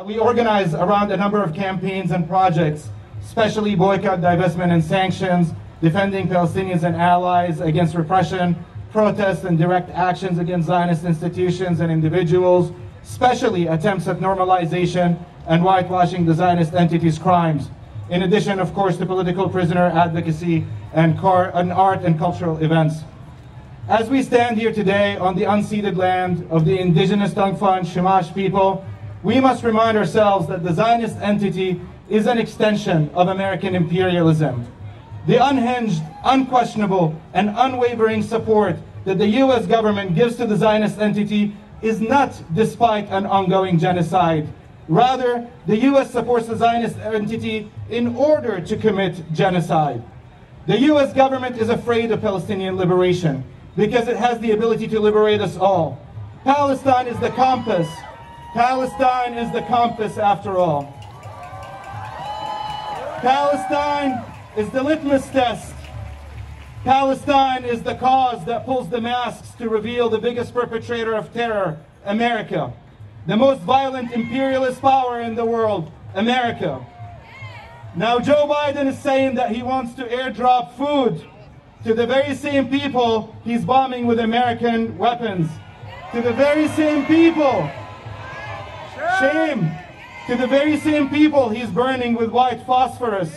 We organize around a number of campaigns and projects, especially boycott, divestment, and sanctions, defending Palestinians and allies against repression, protests and direct actions against Zionist institutions and individuals, especially attempts at normalization and whitewashing the Zionist entity's crimes. In addition, of course, to political prisoner advocacy and art and cultural events. As we stand here today on the unceded land of the indigenous Tongva and Chumash people, we must remind ourselves that the Zionist entity is an extension of American imperialism. The unhinged, unquestionable, and unwavering support that the US government gives to the Zionist entity is not despite an ongoing genocide. Rather, the US supports the Zionist entity in order to commit genocide. The US government is afraid of Palestinian liberation because it has the ability to liberate us all. Palestine is the compass. Palestine is the compass after all. Palestine is the litmus test. Palestine is the cause that pulls the masks to reveal the biggest perpetrator of terror, America. The most violent imperialist power in the world, America. Now Joe Biden is saying that he wants to airdrop food to the very same people he's bombing with American weapons. To the very same people. Shame. To the very same people he's burning with white phosphorus.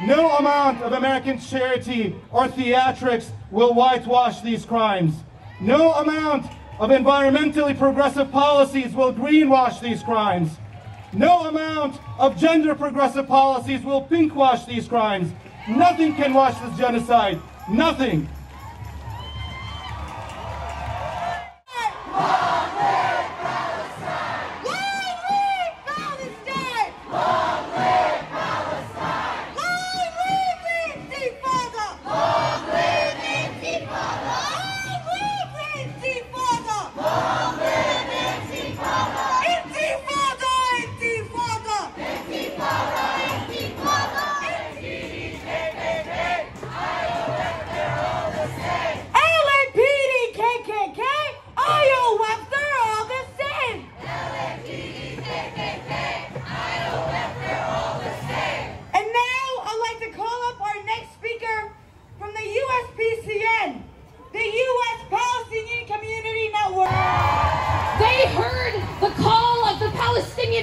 No amount of American charity or theatrics will whitewash these crimes. No amount of environmentally progressive policies will greenwash these crimes. No amount of gender progressive policies will pinkwash these crimes. Nothing can wash this genocide. Nothing.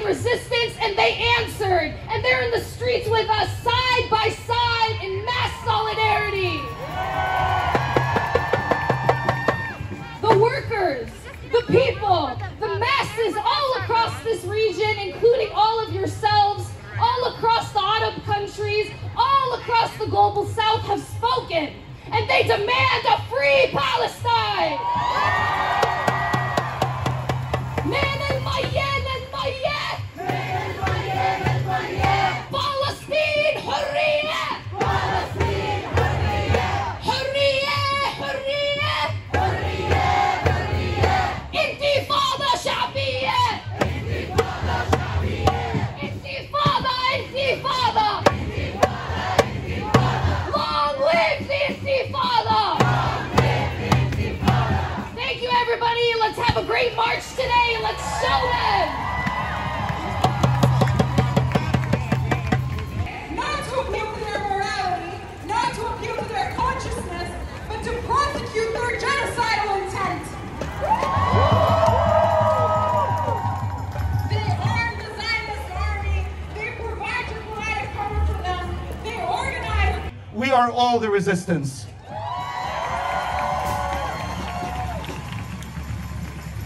Resistance, and they answered, and they're in the streets with us side by side in mass solidarity. The workers, the people, the masses all across this region, including all of yourselves, all across the Arab countries, all across the global south have spoken, and they demand a free Palestine. Let's have a great march today and let's show them. Not to appeal to their morality, not to appeal to their consciousness, but to prosecute their genocidal intent. They arm the Zionist army, they provide diplomatic cover for them, they organize. We are all the resistance.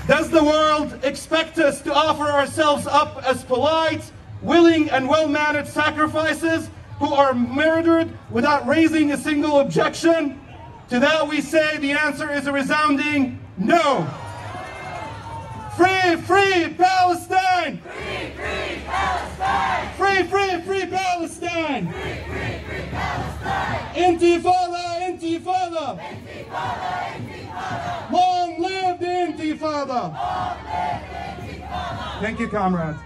Does the world expect us to offer ourselves up as polite, willing, and well-mannered sacrifices who are murdered without raising a single objection? To that we say the answer is a resounding no. Free, free Palestine! Free, free Palestine! Free, free, free Palestine! Free, free, free Palestine! Intifada, intifada! Intifada, intifada! Long live the Intifada! Long live the Intifada! Thank you, comrades.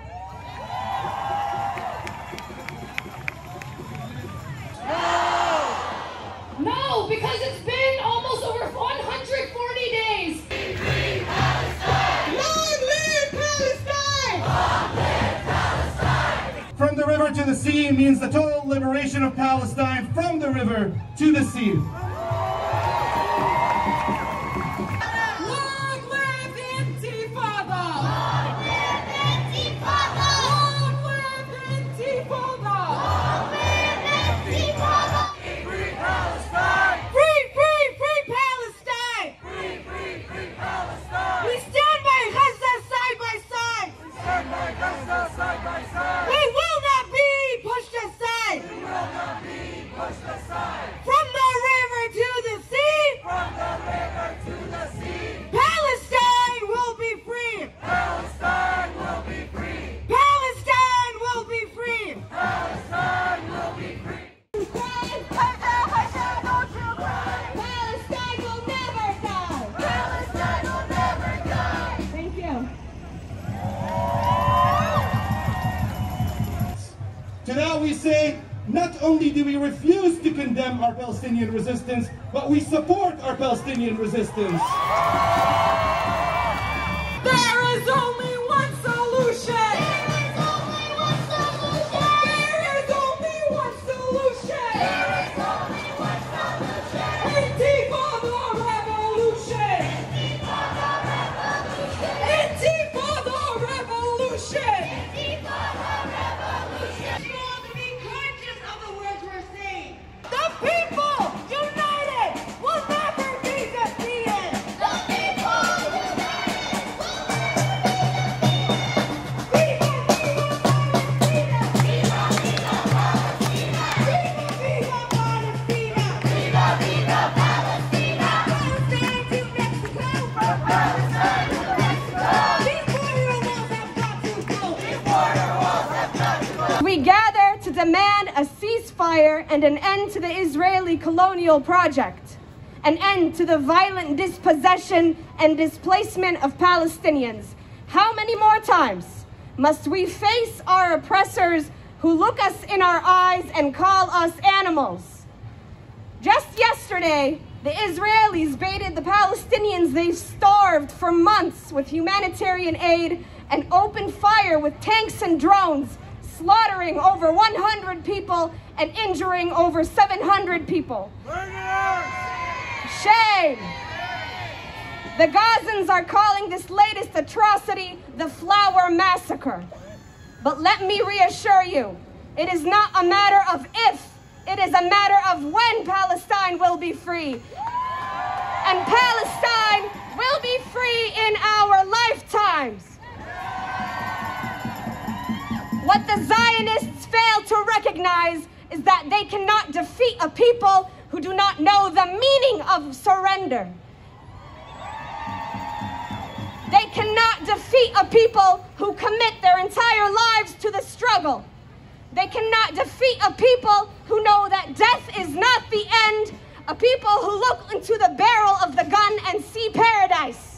No, because it's been almost over 140 days. Free Palestine! Long live Palestine! Long live Palestine! river to the sea means the total liberation of Palestine from the river to the sea. Long live Intifada! Long live Intifada! Long live Intifada! Long live Intifada! Free Palestine! Free, free, free Palestine! Free, free, free Palestine! We stand by Gaza side by side! Stand by Gaza side by side! We will not be pushed aside! We will not be pushed aside! From the river to the sea! From the river to the sea! Palestine will be free! Palestine will be free! Palestine will be free! Palestine will be free! Palestine will never die. Palestine will never die! Thank you. To that we say, not only do we refuse to condemn our Palestinian resistance, but we support our Palestinian resistance. There is only one solution! There is only one solution! There is only one solution! There is only one solution! Intifada revolution! Intifada revolution! Intifada revolution! Intifada revolution! We want to be conscious of the words we're saying. The people united will never be defeated. The people united will never be defeated! Viva, viva Palestina! Viva, viva Palestina! Viva, viva Palestina! Viva, viva Palestina! Palestine to Mexico! Palestine to Mexico! These border walls have got to go! Border walls have got to go! We gather to demand a ceasefire and an end to the Israeli colonial project, an end to the violent dispossession and displacement of Palestinians. How many more times must we face our oppressors who look us in our eyes and call us animals? Just yesterday, the Israelis baited the Palestinians they've starved for months with humanitarian aid and opened fire with tanks and drones, slaughtering over 100 people and injuring over 700 people. Shame! The Gazans are calling this latest atrocity the Flower Massacre. But let me reassure you, it is not a matter of if, it is a matter of when Palestine will be free. And Palestine will be free in our lifetimes. What the Zionists fail to recognize is that they cannot defeat a people who do not know the meaning of surrender. They cannot defeat a people who commit their entire lives to the struggle. They cannot defeat a people who know that death is not the end, a people who look into the barrel of the gun and see paradise.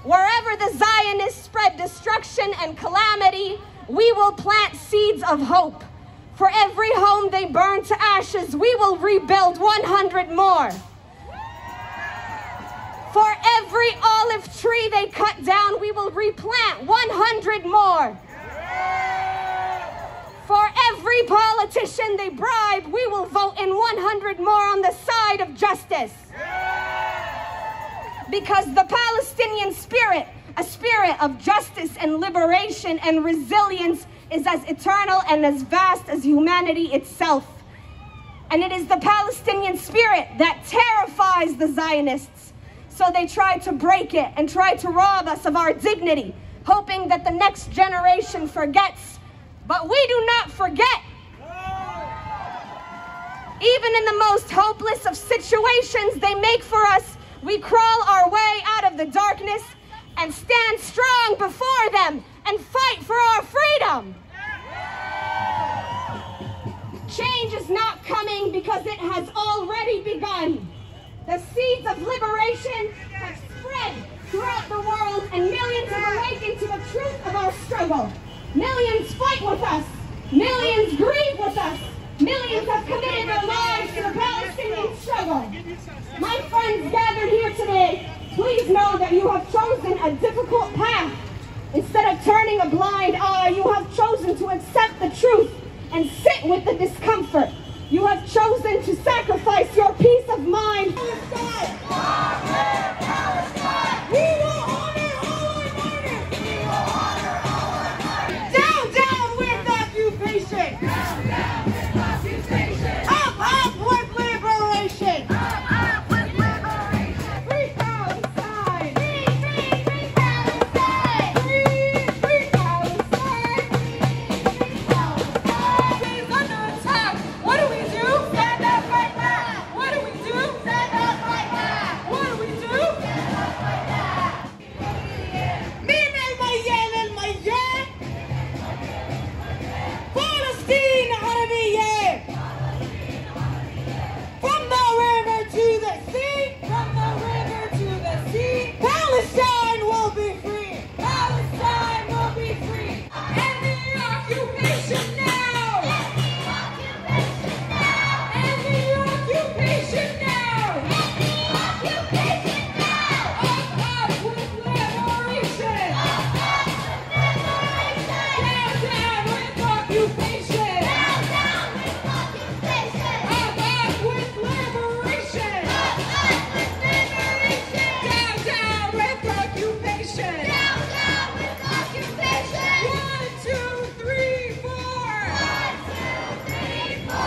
Wherever the Zionists spread destruction and calamity, we will plant seeds of hope. For every home they burn to ashes, we will rebuild 100 more. For every olive tree they cut down, we will replant 100 more. For every politician they bribe, we will vote in 100 more on the side of justice. Because the Palestinian spirit, a spirit of justice and liberation and resilience, is as eternal and as vast as humanity itself. And it is the Palestinian spirit that terrifies the Zionists. So they try to break it and try to rob us of our dignity, hoping that the next generation forgets. But we do not forget. Even in the most hopeless of situations they make for us, we crawl our way out of the darkness and stand strong before them and fight for our freedom. Change is not coming because it has already begun. The seeds of liberation have spread throughout the world and millions have awakened to the truth of our struggle. Millions fight with us. Millions grieve with us. Millions have committed their lives to the Palestinian struggle. My friends gathered here today, please know that you have chosen a difficult path. Instead of of turning a blind eye, you have chosen to accept the truth and sit with the discomfort. You have chosen to sacrifice your peace of mind. Palestine! We will honor all our martyrs! We will honor all our martyrs! Down, down with occupation! Down, down with occupation! Up, up with liberation! Up with liberation! Free Palestine! Free, free, free Palestine! Free, free Palestine! Free Palestine! He's under attack. What do we do? Stand up, fight back! What do we do? Stand up, fight back! What do we do? Stand up, fight back! Min al-Mayyan al-Mayyan! Palestine Arabiyya! From the river to the sea! From the river to the sea, Palestine will be free! Palestine will be free. End the occupation now! End the occupation now! End the occupation now! End the occupation now! Up with liberation! Up with liberation! Down, down with occupation! Down, down with occupation! Up with liberation! Up with liberation! Down, down with occupation! Down, down with occupation! 1, 2, 3, 4! 1, 2, 3, 4!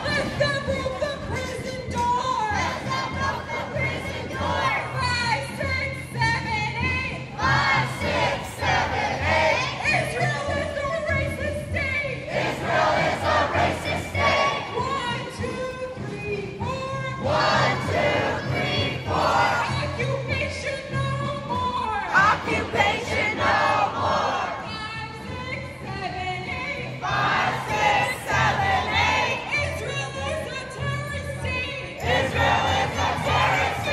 Let's broke the prison door! Let's broke the prison door! 5, 6, 7, 8! 5, 6, 7, 8! Israel is a racist state! Israel is a racist state! 1, 2, 3, 4! 1, 2, 3, 4! Occupation no more! Occupation no more! 5, 6, 7, 8! 5, 6, 7, 8! Israel is a terrorist state! Israel is a terrorist state! Israel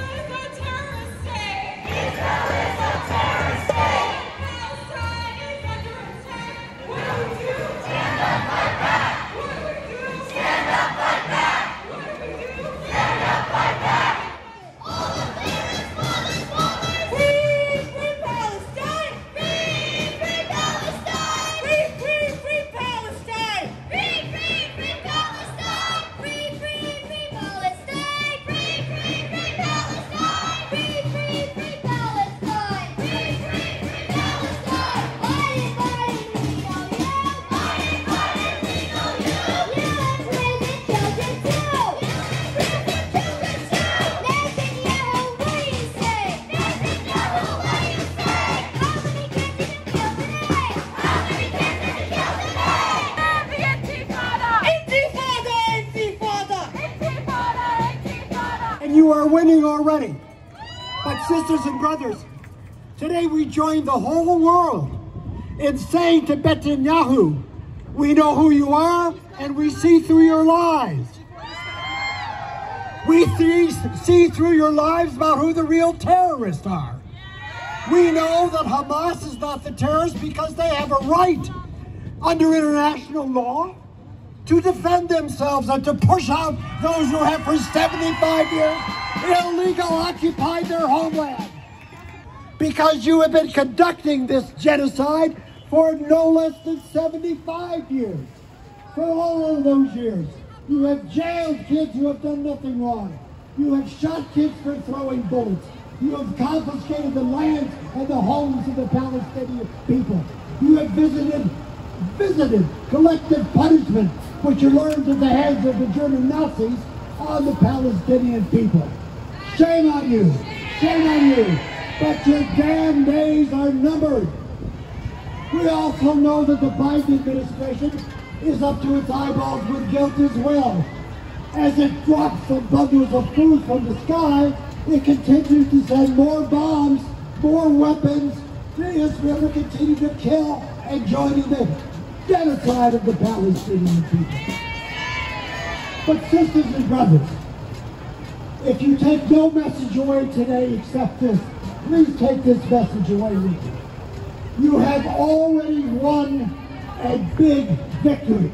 is a terrorist state! Israel is a terrorist state! Palestine is under attack! What do we do? Stand up, fight back! What do we do? Stand up, fight back! What do we do? Stand up, fight back! All the clearance for the forward! Free, free Palestine! Free, free Palestine! Free, free, free Palestine! Free, free, free Palestine! Free, free, free Palestine! Free, free, free Palestine! Free, free, free Palestine! Free, free, free Palestine! Fighting, fighting, we know you! Fighting, fighting, we know you! You have prison children too! You have prison children too! Netanyahu, what do you say? Netanyahu, what do you say? How many kids did you kill today? How many kids did you kill today? The Intifada! Intifada! Intifada! Intifada! Intifada! And you are winning already. But sisters and brothers, today we join the whole world in saying to Netanyahu, we know who you are and we see through your lies. We see through your lives about who the real terrorists are. We know that Hamas is not the terrorist because they have a right under international law to defend themselves and to push out those who have for 75 years illegally occupied their homeland. Because you have been conducting this genocide for no less than 75 years. For all of those years, you have jailed kids who have done nothing wrong. You have shot kids for throwing bullets. You have confiscated the lands and the homes of the Palestinian people. You have visited collective punishment, which you learned at the hands of the German Nazis on the Palestinian people. Shame on you! Shame on you! But your damn days are numbered. We also know that the Biden administration is up to its eyeballs with guilt as well. As it drops the bundles of food from the sky, it continues to send more bombs, more weapons to Israel to continue to kill and join in the genocide of the Palestinian people. But sisters and brothers, if you take no message away today except this, please take this message away with you. You have already won a big victory.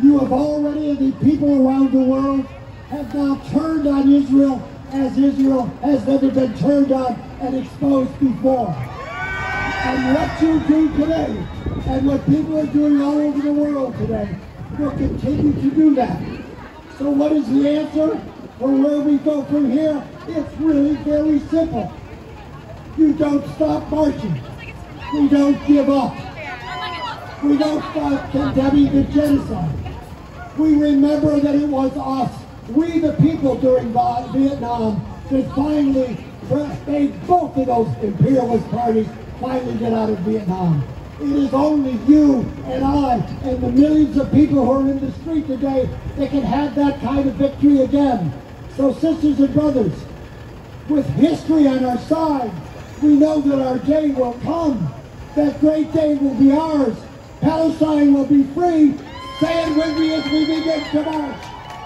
You have already, and the people around the world have now turned on Israel as Israel has never been turned on and exposed before. And what you do today, and what people are doing all over the world today, will continue to do that. So what is the answer for where we go from here? It's really very simple. You don't stop marching. We don't give up. We don't stop condemning the genocide. We remember that it was us, we the people during Vietnam, that finally made both of those imperialist parties finally get out of Vietnam. It is only you and I and the millions of people who are in the street today that can have that kind of victory again. So sisters and brothers, with history on our side, we know that our day will come. That great day will be ours. Palestine will be free. Say it with me as we begin to march.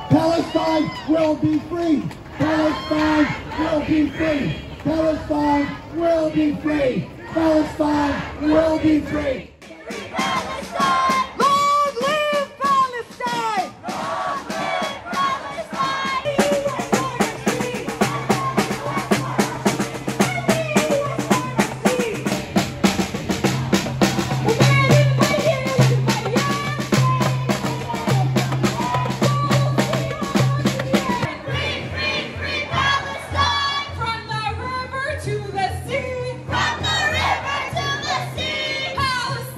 Palestine will be free. Palestine will be free. Palestine will be free. Palestine will be free. Free Palestine! Long live Palestine! Long live Palestine! Free Palestine! From the river to the sea. From the river to the sea! Palestine!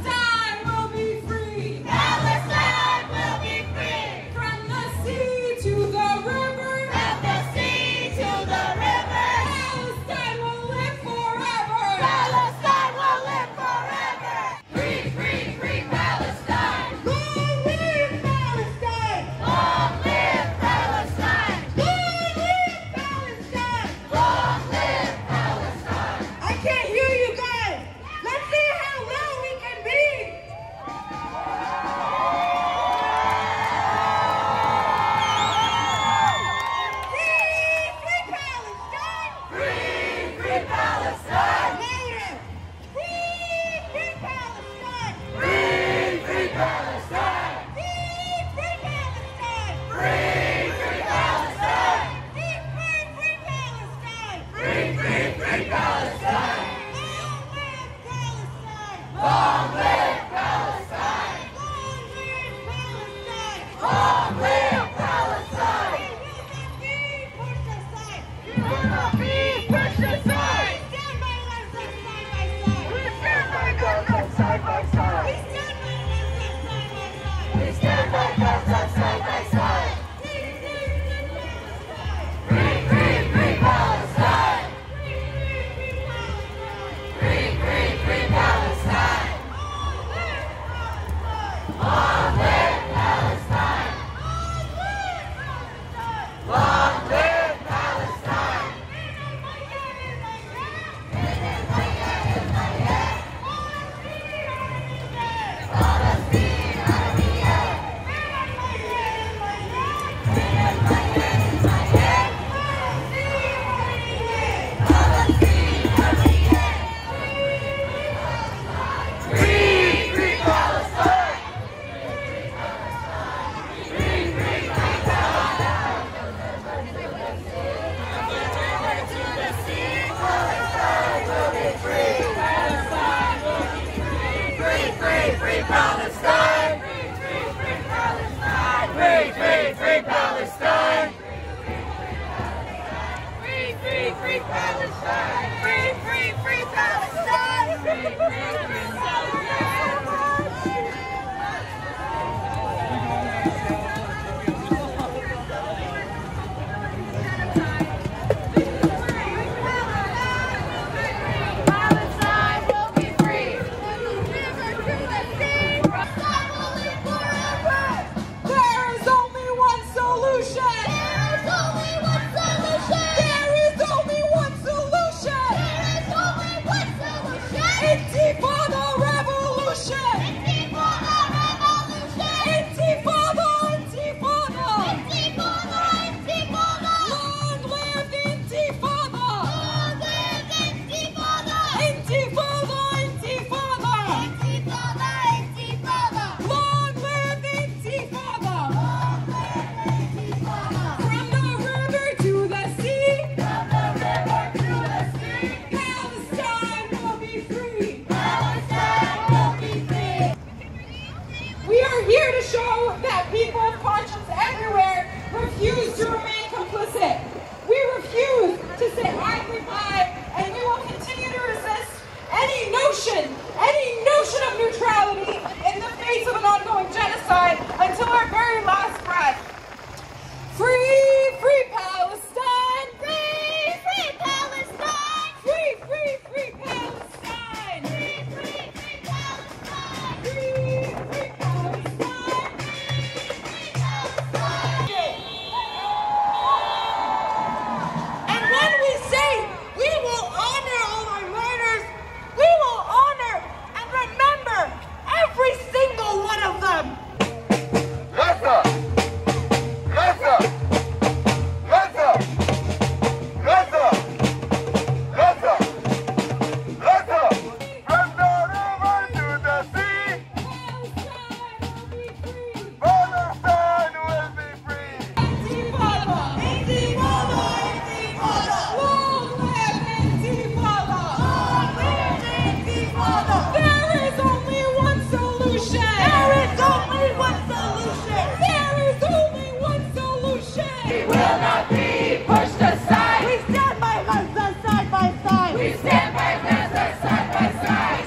stand by Gaza side by side.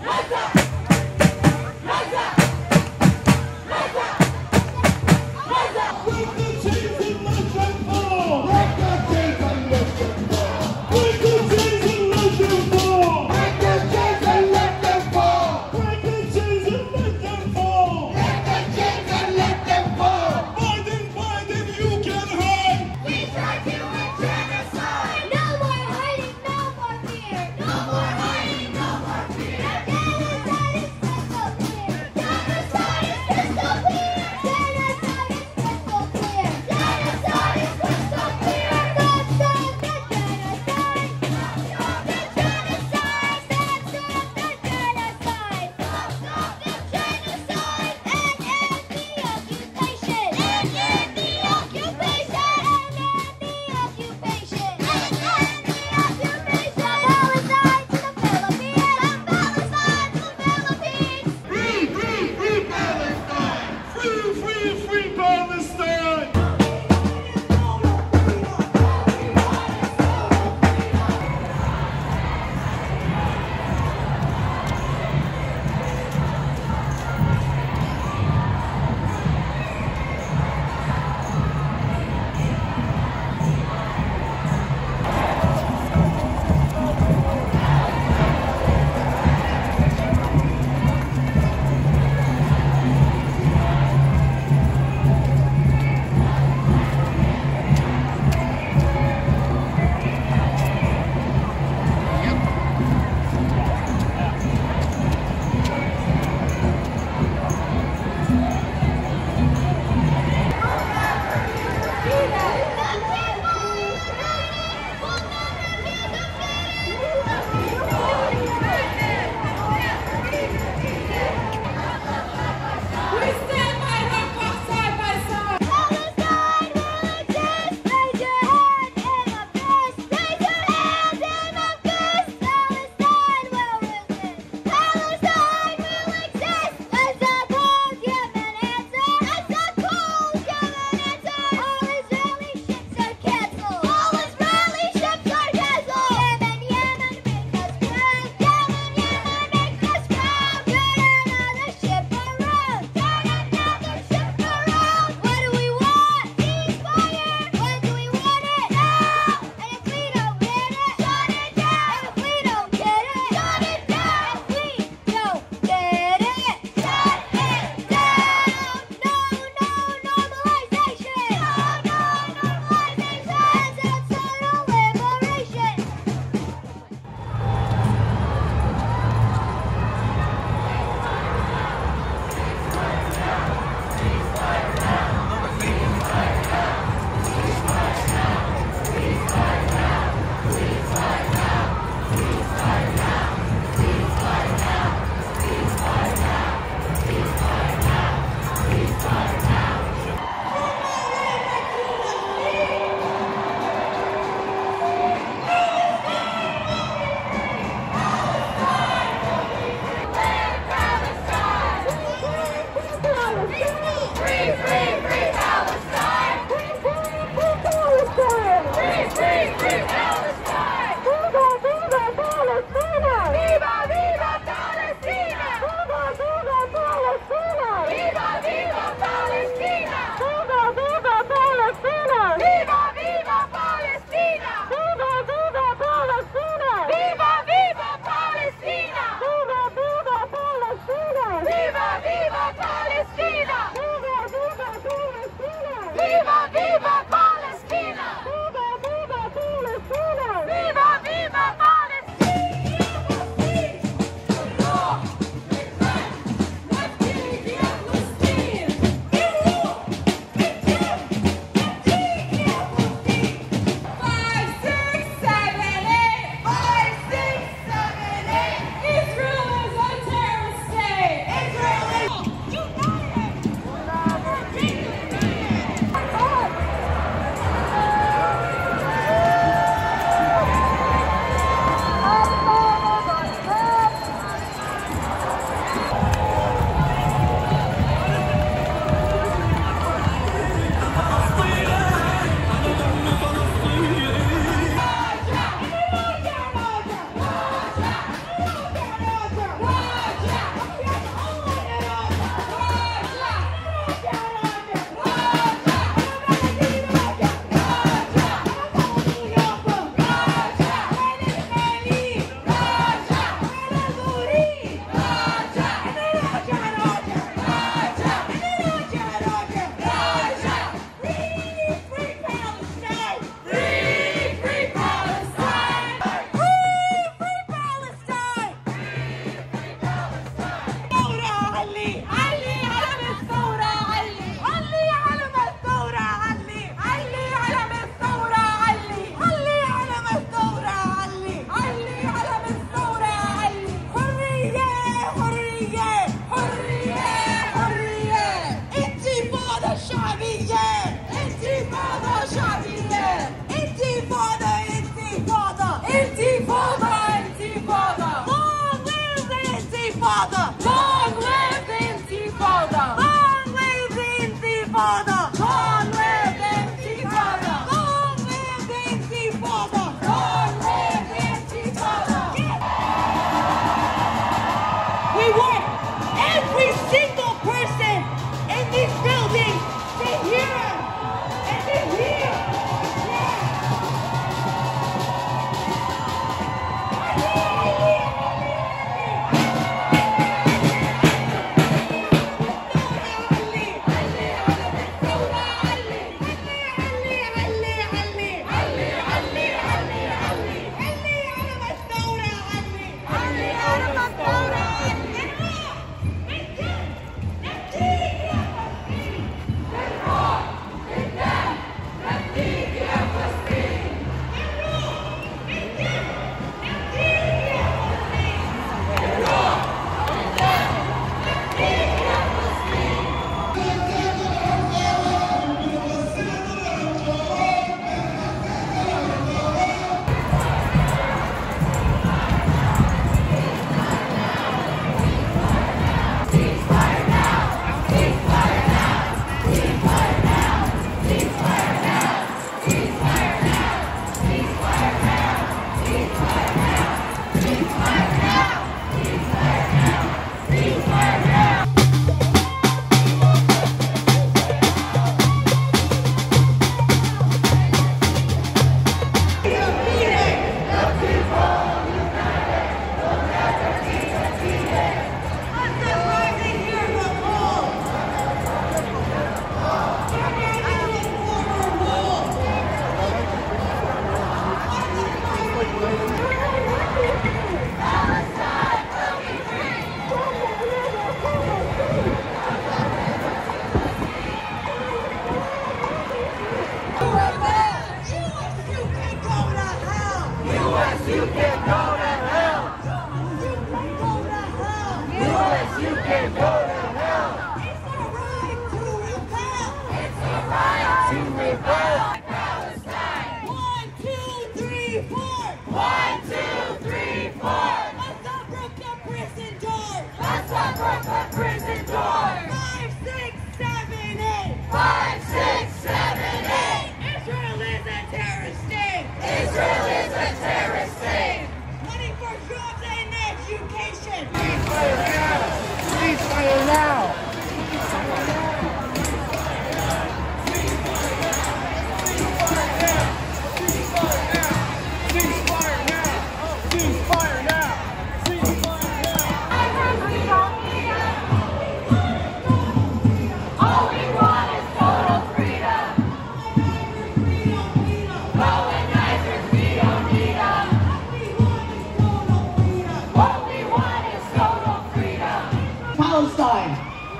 Gaza! Gaza! Gaza! Gaza! Break the chains and let them fall! Break the chains and let them fall! Break the chains and let them fall! Break the chains and let them fall! Break the chains and let them fall! Break the chains and let them fall! Biden, Biden, you can hide! We tried to end genocide. No more hiding, no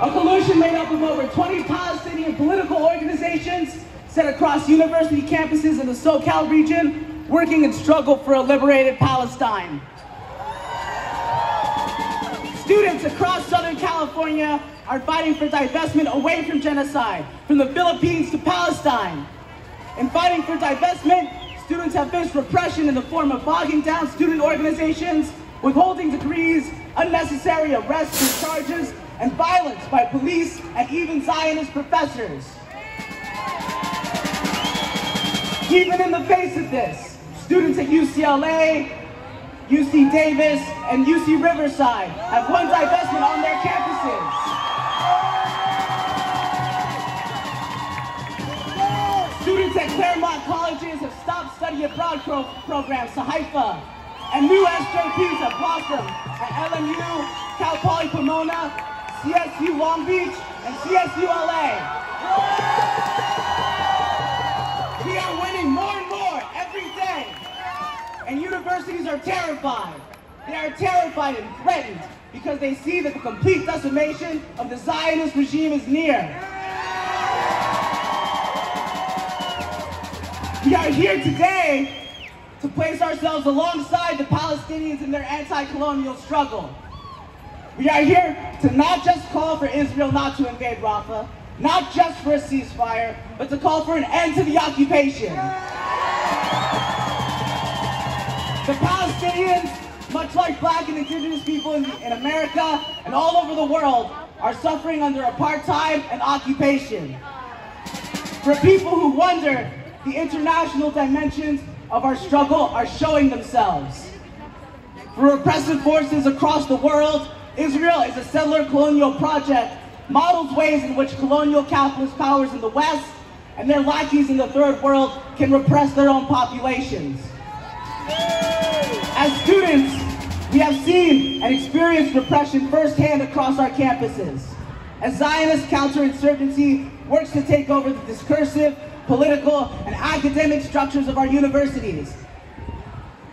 A coalition made up of over 20 Palestinian political organizations set across university campuses in the SoCal region, working in struggle for a liberated Palestine. Students across Southern California are fighting for divestment away from genocide, from the Philippines to Palestine. In fighting for divestment, students have faced repression in the form of bogging down student organizations, withholding degrees, unnecessary arrests and charges, and violence by police and even Zionist professors. Even in the face of this, students at UCLA, UC Davis, and UC Riverside have won divestment on their campuses. Students at Claremont colleges have stopped study abroad programs to Haifa, and new SJPs have blossomed at LMU, Cal Poly Pomona, CSU Long Beach, and CSU LA. We are winning more and more every day, and universities are terrified. They are terrified and threatened because they see that the complete decimation of the Zionist regime is near. We are here today to place ourselves alongside the Palestinians in their anti-colonial struggle. We are here to not just call for Israel not to invade Rafah, not just for a ceasefire, but to call for an end to the occupation. The Palestinians, much like black and indigenous people in America and all over the world, are suffering under apartheid and occupation. For people who wonder, the international dimensions of our struggle are showing themselves. For repressive forces across the world, Israel is a settler colonial project, models ways in which colonial capitalist powers in the West and their lackeys in the Third World can repress their own populations. As students, we have seen and experienced repression firsthand across our campuses. As Zionist counterinsurgency works to take over the discursive, political, and academic structures of our universities.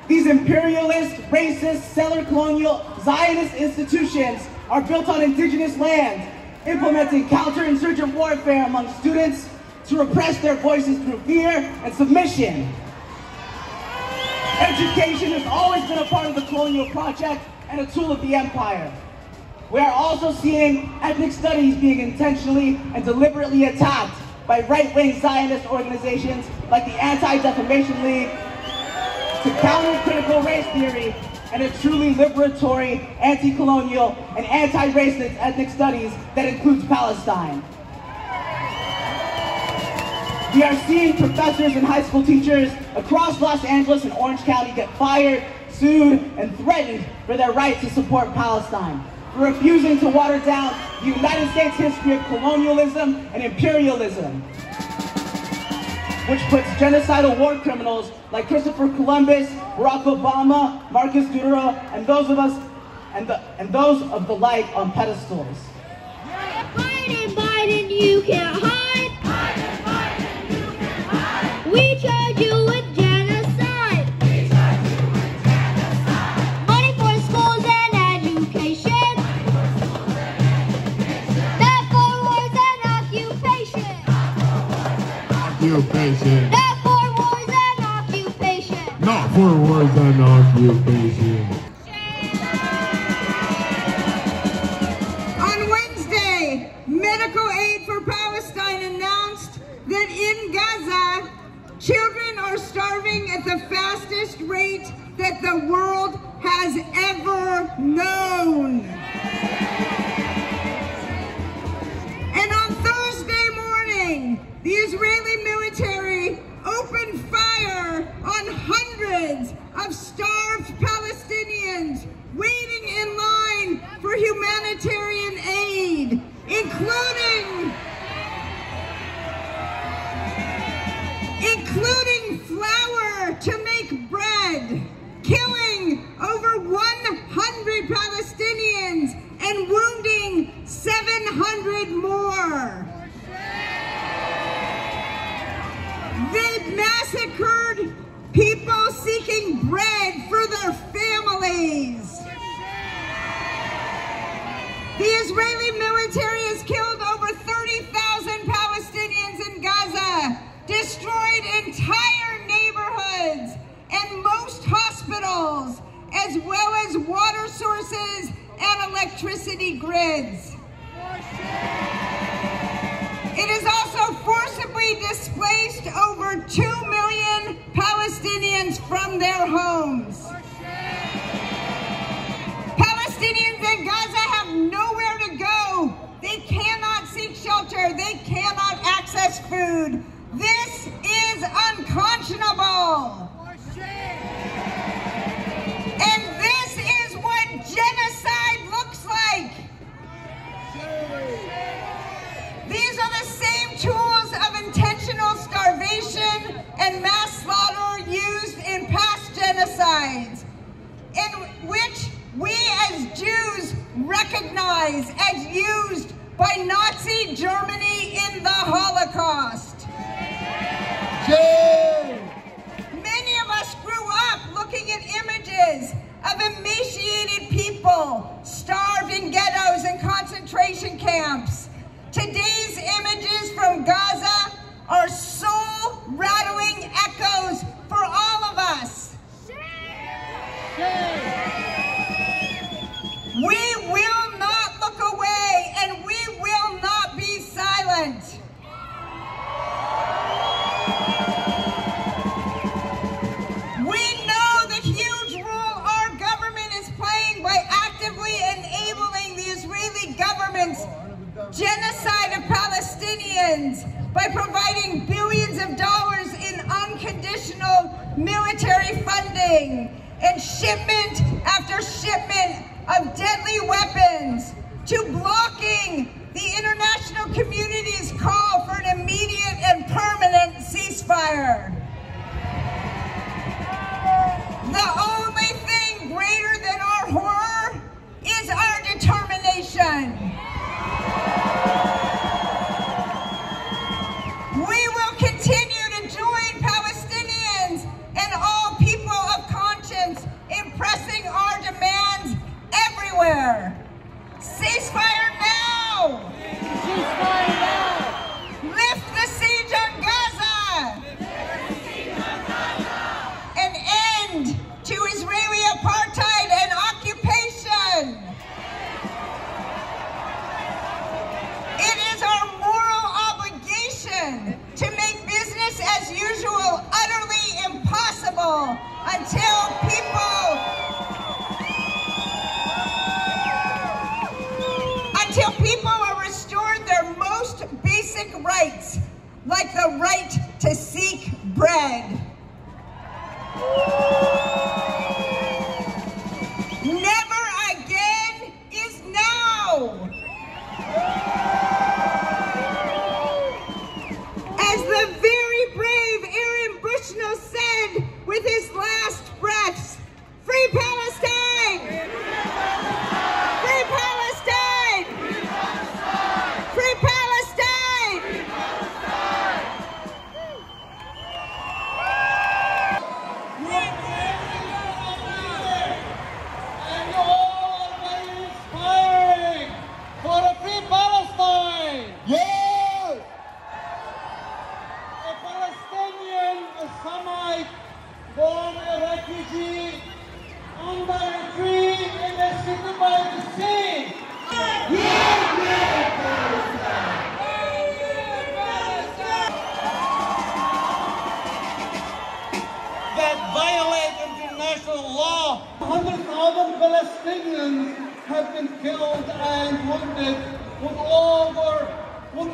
These imperialist, racist, settler colonial, Zionist institutions are built on indigenous land, implementing counterinsurgent warfare among students to repress their voices through fear and submission. Education has always been a part of the colonial project and a tool of the empire. We are also seeing ethnic studies being intentionally and deliberately attacked by right-wing Zionist organizations like the Anti-Defamation League to counter critical race theory and a truly liberatory, anti-colonial, and anti-racist ethnic studies that includes Palestine. We are seeing professors and high school teachers across Los Angeles and Orange County get fired, sued, and threatened for their right to support Palestine, for refusing to water down the United States history of colonialism and imperialism, which puts genocidal war criminals like Christopher Columbus, Barack Obama, Marcus Duro, and those of the like on pedestals. Biden, Biden, you can't hide. Biden, Biden, you can hide. We charge you with genocide. We charge you with genocide. Money for schools and education. Not for wars and occupation. Occupation. Not for wars and occupation. Not for wars and occupation. On Wednesday, Medical Aid for Palestine announced that in Gaza, children are starving at the fastest rate that the world has ever known. And on Thursday morning, the Israeli military opened fire on hundreds of starved Palestinians waiting in line for humanitarian aid, including flour to make bread, killing over 100 Palestinians and wounding 700 more. They massacred people seeking bread for their families. The Israeli military has as well as water sources and electricity grids. It has also forcibly displaced over 2 million Palestinians from their homes. Palestinians in Gaza have nowhere to go. They cannot seek shelter. They cannot access food. This is unconscionable. And this is what genocide looks like. These are the same tools of intentional starvation and mass slaughter used in past genocides, in which we as Jews recognize as used by Nazi Germany in the Holocaust. Many of us grew up looking at images of emaciated people starved in ghettos and concentration camps. Today's images from Gaza are soul-rattling echoes for all of us. We will not look away, and we will not be silent. We know the huge role our government is playing by actively enabling the Israeli government's genocide of Palestinians by providing billions of dollars in unconditional military funding and shipment after shipment of deadly weapons, to blocking the international community's call for an immediate and permanent ceasefire. The only thing greater than our horror is our determination. We will continue to join Palestinians and all people of conscience in pressing our demands everywhere. Ceasefire now! Ceasefire now! Lift the siege on Gaza! An end to Israeli apartheid and occupation! It is our moral obligation to make business as usual utterly impossible until people are restored their most basic rights, like the right to seek bread. Never again is now. As the very brave Aaron Bushnell said with his last breaths, free Palestine! Free Palestine! Free Palestine! And you all are very inspiring for a free Palestine! Yes! A Palestinian, a Semite, born a refugee under a tree in a city by the sea. That violate international law. 100,000 Palestinians have been killed and wounded, with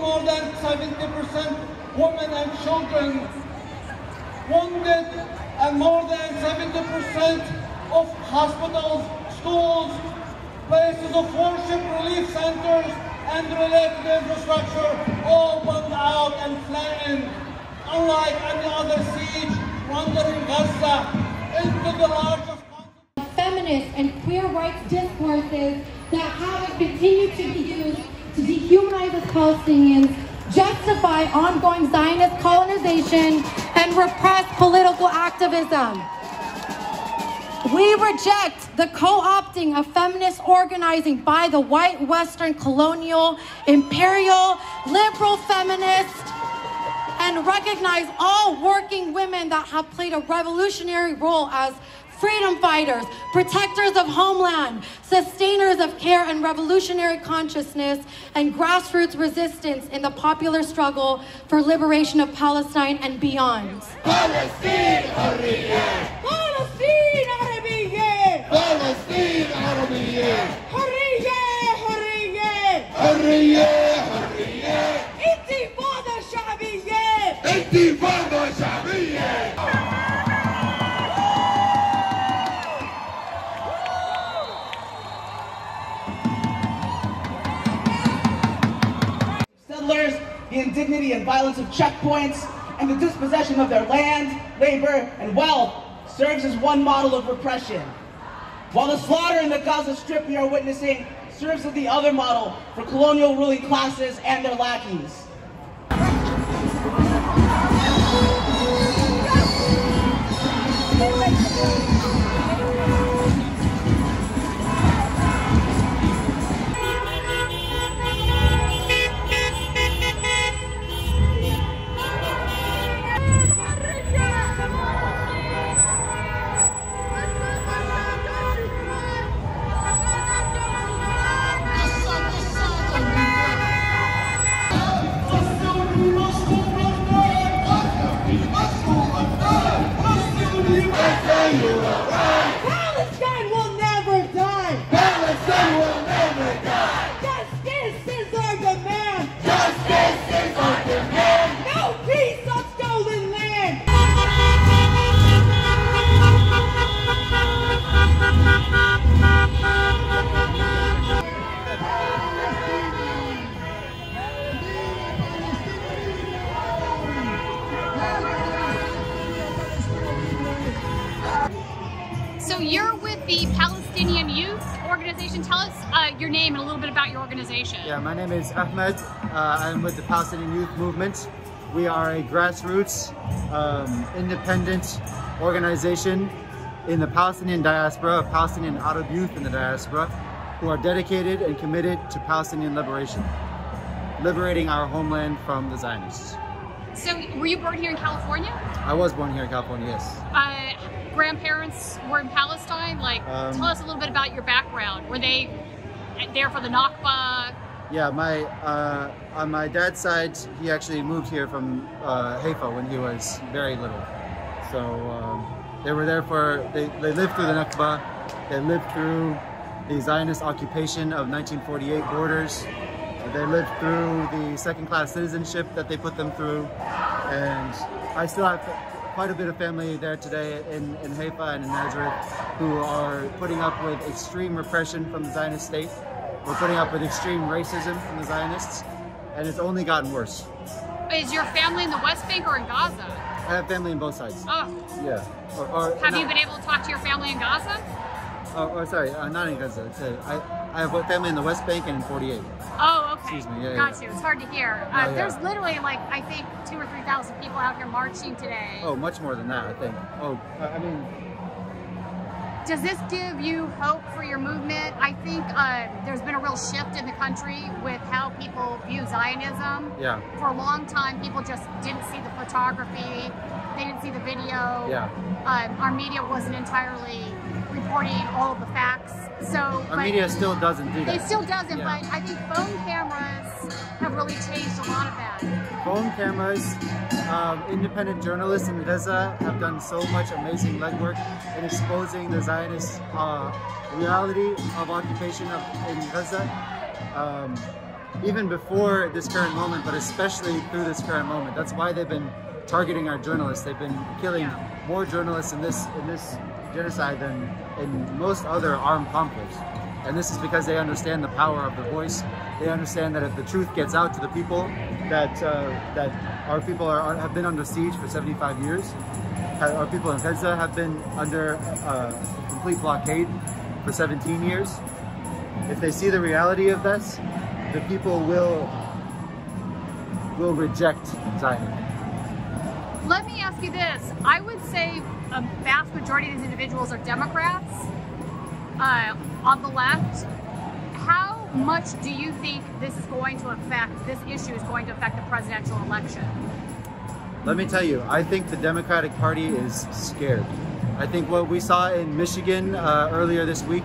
more than 70% women and children wounded, and more than 70% of hospitals, schools, places of worship, relief centers, and related infrastructure all burned out and flattened. Unlike any other siege, rendering Gaza into the largest feminist and queer rights discourses that have continued to be used to dehumanize us Palestinians, justify ongoing Zionist colonization, and repress political activism. We reject the co-opting of feminist organizing by the white, Western, colonial, imperial, liberal feminists, and recognize all working women that have played a revolutionary role as freedom fighters, protectors of homeland, sustainers of care and revolutionary consciousness, and grassroots resistance in the popular struggle for liberation of Palestine and beyond. Palestine حرية فلسطين عربية فلسطين عربية حرية حرية حرية حرية انتفاضة شعبية انتفاضة شعبية. Settlers, the indignity and violence of checkpoints, and the dispossession of their land, labor, and wealth serves as one model of repression. While the slaughter in the Gaza Strip we are witnessing serves as the other model for colonial ruling classes and their lackeys. Palestine will never die! Palestine will never die. Justice is our demand! Justice is our demand. No peace on stolen land! So you're with the Palestinian Youth Organization. Tell us your name and a little bit about your organization. Yeah, my name is Ahmed. I'm with the Palestinian Youth Movement. We are a grassroots, independent organization in the Palestinian diaspora, Palestinian Arab youth in the diaspora, who are dedicated and committed to Palestinian liberation, liberating our homeland from the Zionists. So were you born here in California? I was born here in California, yes. Grandparents were in Palestine. Tell us a little bit about your background. Were they there for the Nakba? Yeah, on my dad's side, he actually moved here from Haifa when he was very little. So they were there they lived through the Nakba. They lived through the Zionist occupation of 1948 borders. They lived through the second-class citizenship that they put them through. And I still have quite a bit of family there today in Haifa and in Nazareth who are putting up with extreme repression from the Zionist state. We're putting up with extreme racism from the Zionists, and it's only gotten worse. Is your family in the West Bank or in Gaza? I have family on both sides. Oh. Yeah. Have you been able to talk to your family in Gaza? Sorry, not in Gaza. I have family in the West Bank and in 48. Oh, okay. Excuse me. Yeah, Got you. It's hard to hear. Yeah. There's literally I think 2,000 or 3,000 people out here marching today. Oh, much more than that, I think. Oh, I mean. Does this give you hope for your movement? I think there's been a real shift in the country with how people view Zionism. Yeah. For a long time, people just didn't see the photography. They didn't see the video. Yeah. Our media wasn't entirely reporting all of the facts. So our media still doesn't do that. It still doesn't, yeah. But I think phone cameras have really changed a lot of that. Phone cameras, independent journalists in Gaza have done so much amazing legwork in exposing the Zionist reality of occupation in Gaza. Even before this current moment, but especially through this current moment. That's why they've been targeting our journalists. They've been killing more journalists in this genocide than in most other armed conflicts. And this is because they understand the power of the voice. They understand that if the truth gets out to the people, that our people have been under siege for 75 years. Our people in Gaza have been under complete blockade for 17 years. If they see the reality of this, the people will reject Zionism. Let me ask you this. I would say a vast majority of these individuals are Democrats on the left. How much do you think this issue is going to affect the presidential election? Let me tell you, I think the Democratic Party is scared. I think what we saw in Michigan earlier this week,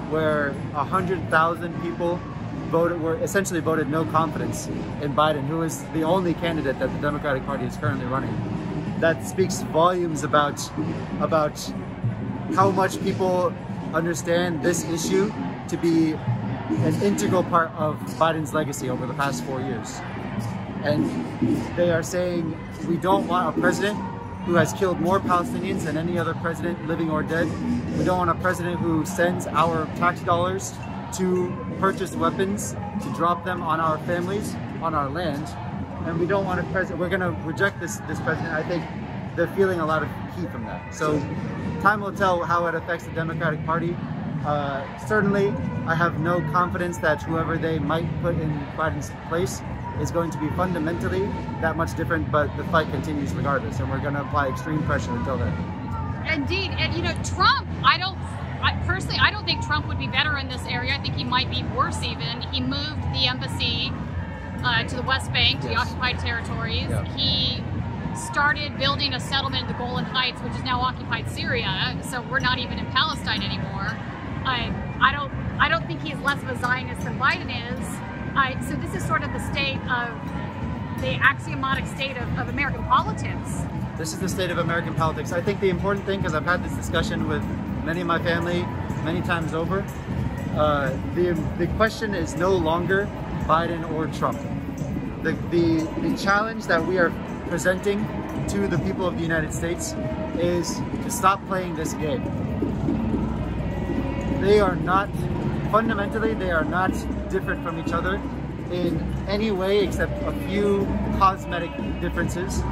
where 100,000 people essentially voted no confidence in Biden, who is the only candidate that the Democratic Party is currently running. That speaks volumes about how much people understand this issue to be an integral part of Biden's legacy over the past 4 years. And they are saying, we don't want a president who has killed more Palestinians than any other president, living or dead. We don't want a president who sends our tax dollars to purchase weapons, to drop them on our families, on our land. And we don't want a president, we're gonna reject this president. I think they're feeling a lot of heat from that. So time will tell how it affects the Democratic Party. Certainly, I have no confidence that whoever they might put in Biden's place is going to be fundamentally that much different, but the fight continues regardless, and we're going to apply extreme pressure until then. Indeed, and you know, Trump, personally, I don't think Trump would be better in this area. I think he might be worse even. He moved the embassy to the West Bank, to the occupied territories. Yeah. He started building a settlement in the Golan Heights, which is now occupied Syria, so we're not even in Palestine anymore. I don't think he's less of a Zionist than Biden is. So this is sort of the state of, the axiomatic state of American politics. This is the state of American politics. I think the important thing, because I've had this discussion with many of my family many times over, the question is no longer Biden or Trump. The challenge that we are presenting to the people of the United States is to stop playing this game. They are not, fundamentally, they are not different from each other in any way except a few cosmetic differences.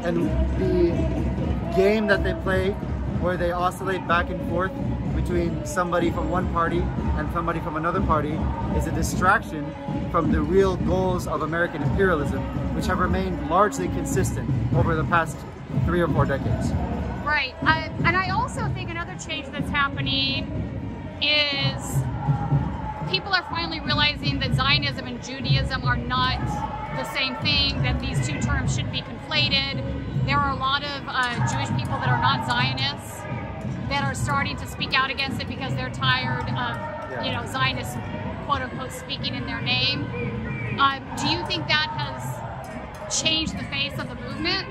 And the game that they play, where they oscillate back and forth between somebody from one party and somebody from another party, is a distraction from the real goals of American imperialism, which have remained largely consistent over the past 3 or 4 decades. Right, and I also think another change that's happening is people are finally realizing that Zionism and Judaism are not the same thing, that these two terms shouldn't be conflated. There are a lot of Jewish people that are not Zionists that are starting to speak out against it because they're tired of, you know, Zionists, quote unquote, speaking in their name. Do you think that has changed the face of the movement?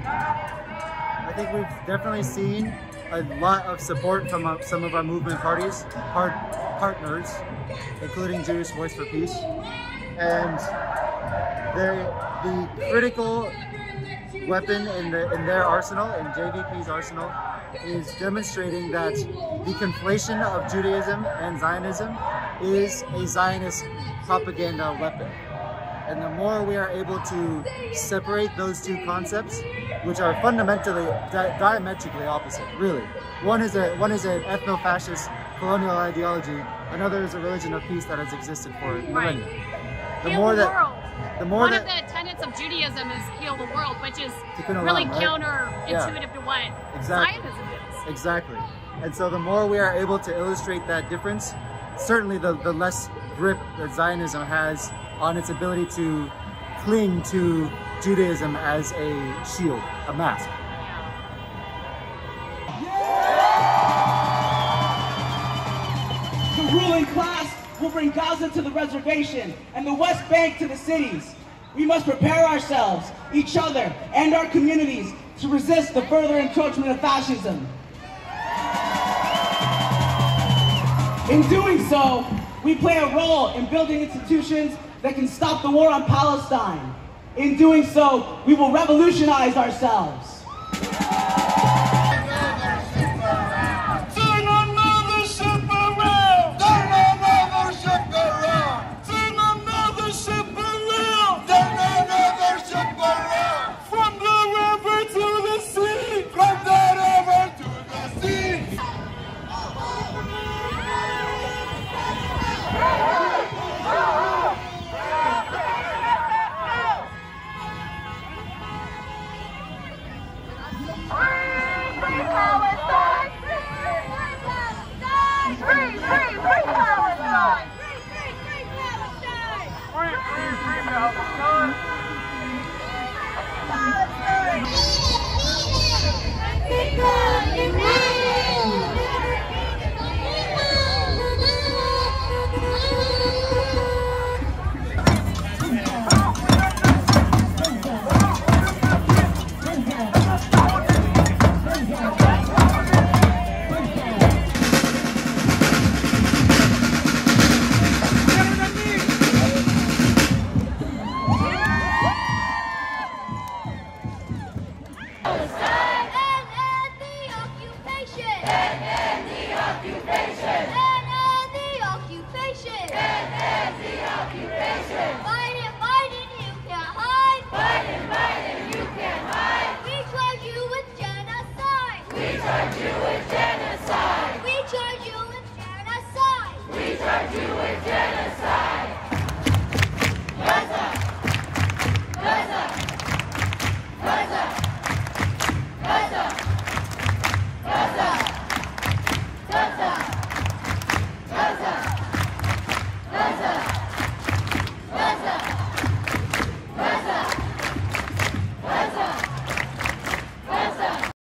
I think we've definitely seen a lot of support from some of our movement partners, including Jewish Voice for Peace. And the critical weapon in their arsenal, in JVP's arsenal, is demonstrating that the conflation of Judaism and Zionism is a Zionist propaganda weapon. And the more we are able to separate those two concepts, which are fundamentally diametrically opposite, really. One is an ethno-fascist colonial ideology, another is a religion of peace that has existed for millennia. One of the tenets of Judaism is heal the world, which is really counterintuitive to what Zionism is. Exactly. And so the more we are able to illustrate that difference, certainly the less grip that Zionism has on its ability to cling to Judaism as a shield, a mask. The ruling class will bring Gaza to the reservation and the West Bank to the cities. We must prepare ourselves, each other, and our communities to resist the further encroachment of fascism. In doing so, we play a role in building institutions that can stop the war on Palestine. In doing so, we will revolutionize ourselves. occupation! End the occupation! End the occupation! Biden, Biden, you can't hide! Biden, Biden, you can't hide! We charge you with genocide! We charge you with genocide!